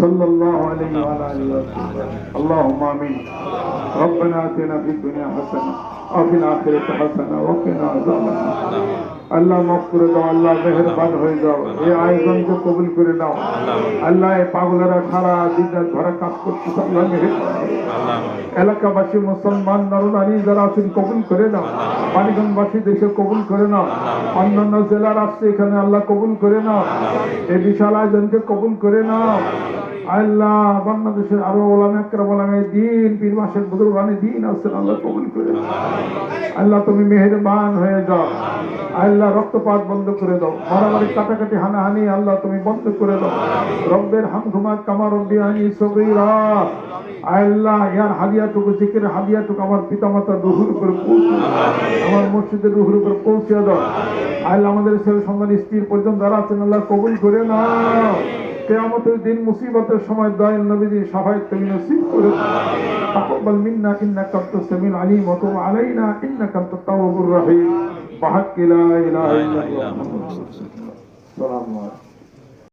صلى الله عليه وعلى آله وسلم اللهم آمين ربنا آتنا في الدنيا حسنة وفي الآخرة حسنة وقنا عذاب النار আল্লাহ মাফ করে দাও, আল্লাহ মেহেরবান হয়ে যাও, এই আয়োজনকে কবুল করে নাও। আল্লাহ এই পাগলেরা সারা দিনের ঘরে কাজ করতেছে, আল্লাহ মেহেরবান এলাকাবাসী মুসলমান নরনারী যারা আছেন কবুল করে নাও, মানিকগঞ্জবাসী দেশে কবুল করে নাও, অন্যান্য জেলার আসছে এখানে আল্লাহ কবুল করে নাও, এই বিশাল আয়োজনকে কবুল করে নাও। আল্লাহ বাংলাদেশের আরো ওলামা একরাম ওলামায়ে দ্বীন পীর মাশায়েখ বুজুর্গানে দ্বীন আছেন, আল্লাহ কবুল করে নাও। আল্লাহ তুমি মেহেরবান হয়ে যাও, আল্লাহ রক্তপাত বন্ধ করে দাও, মারামারি কাটাকাটি হানাহানি আল্লাহ তুমি বন্ধ করে দাও। রব্বের হামহুমা কামা রব্বিয়ানি সগীরা আল্লাহ ইয়ার হাদিয়াটুকু জিকির হাদিয়াটুকু আমার পিতামাতার রুহুর উপরে পৌঁছে আমার মসজিদের রুহুর উপরে পৌঁছে দাও। আল্লাহ আমাদের ছেলে সন্তান স্ত্রীর পর্যন্ত যারা আছেন আল্লাহ কবুল করে নাও। কিয়ামতের দিন মুসিবতের সময় দয়াল নবীজি শাফায়াত তুমি নসিব করে দাও। তাকাব্বাল মিন্না ইন্নাকা আনতাস সামিউল আলিম ওয়া তুব আলাইনা ইন্নাকা আনতাত তাওয়াবুর রহিম। বাহাক্কি লা ইলাহা ইল্লাল্লাহ। আসসালামু আলাইকুম।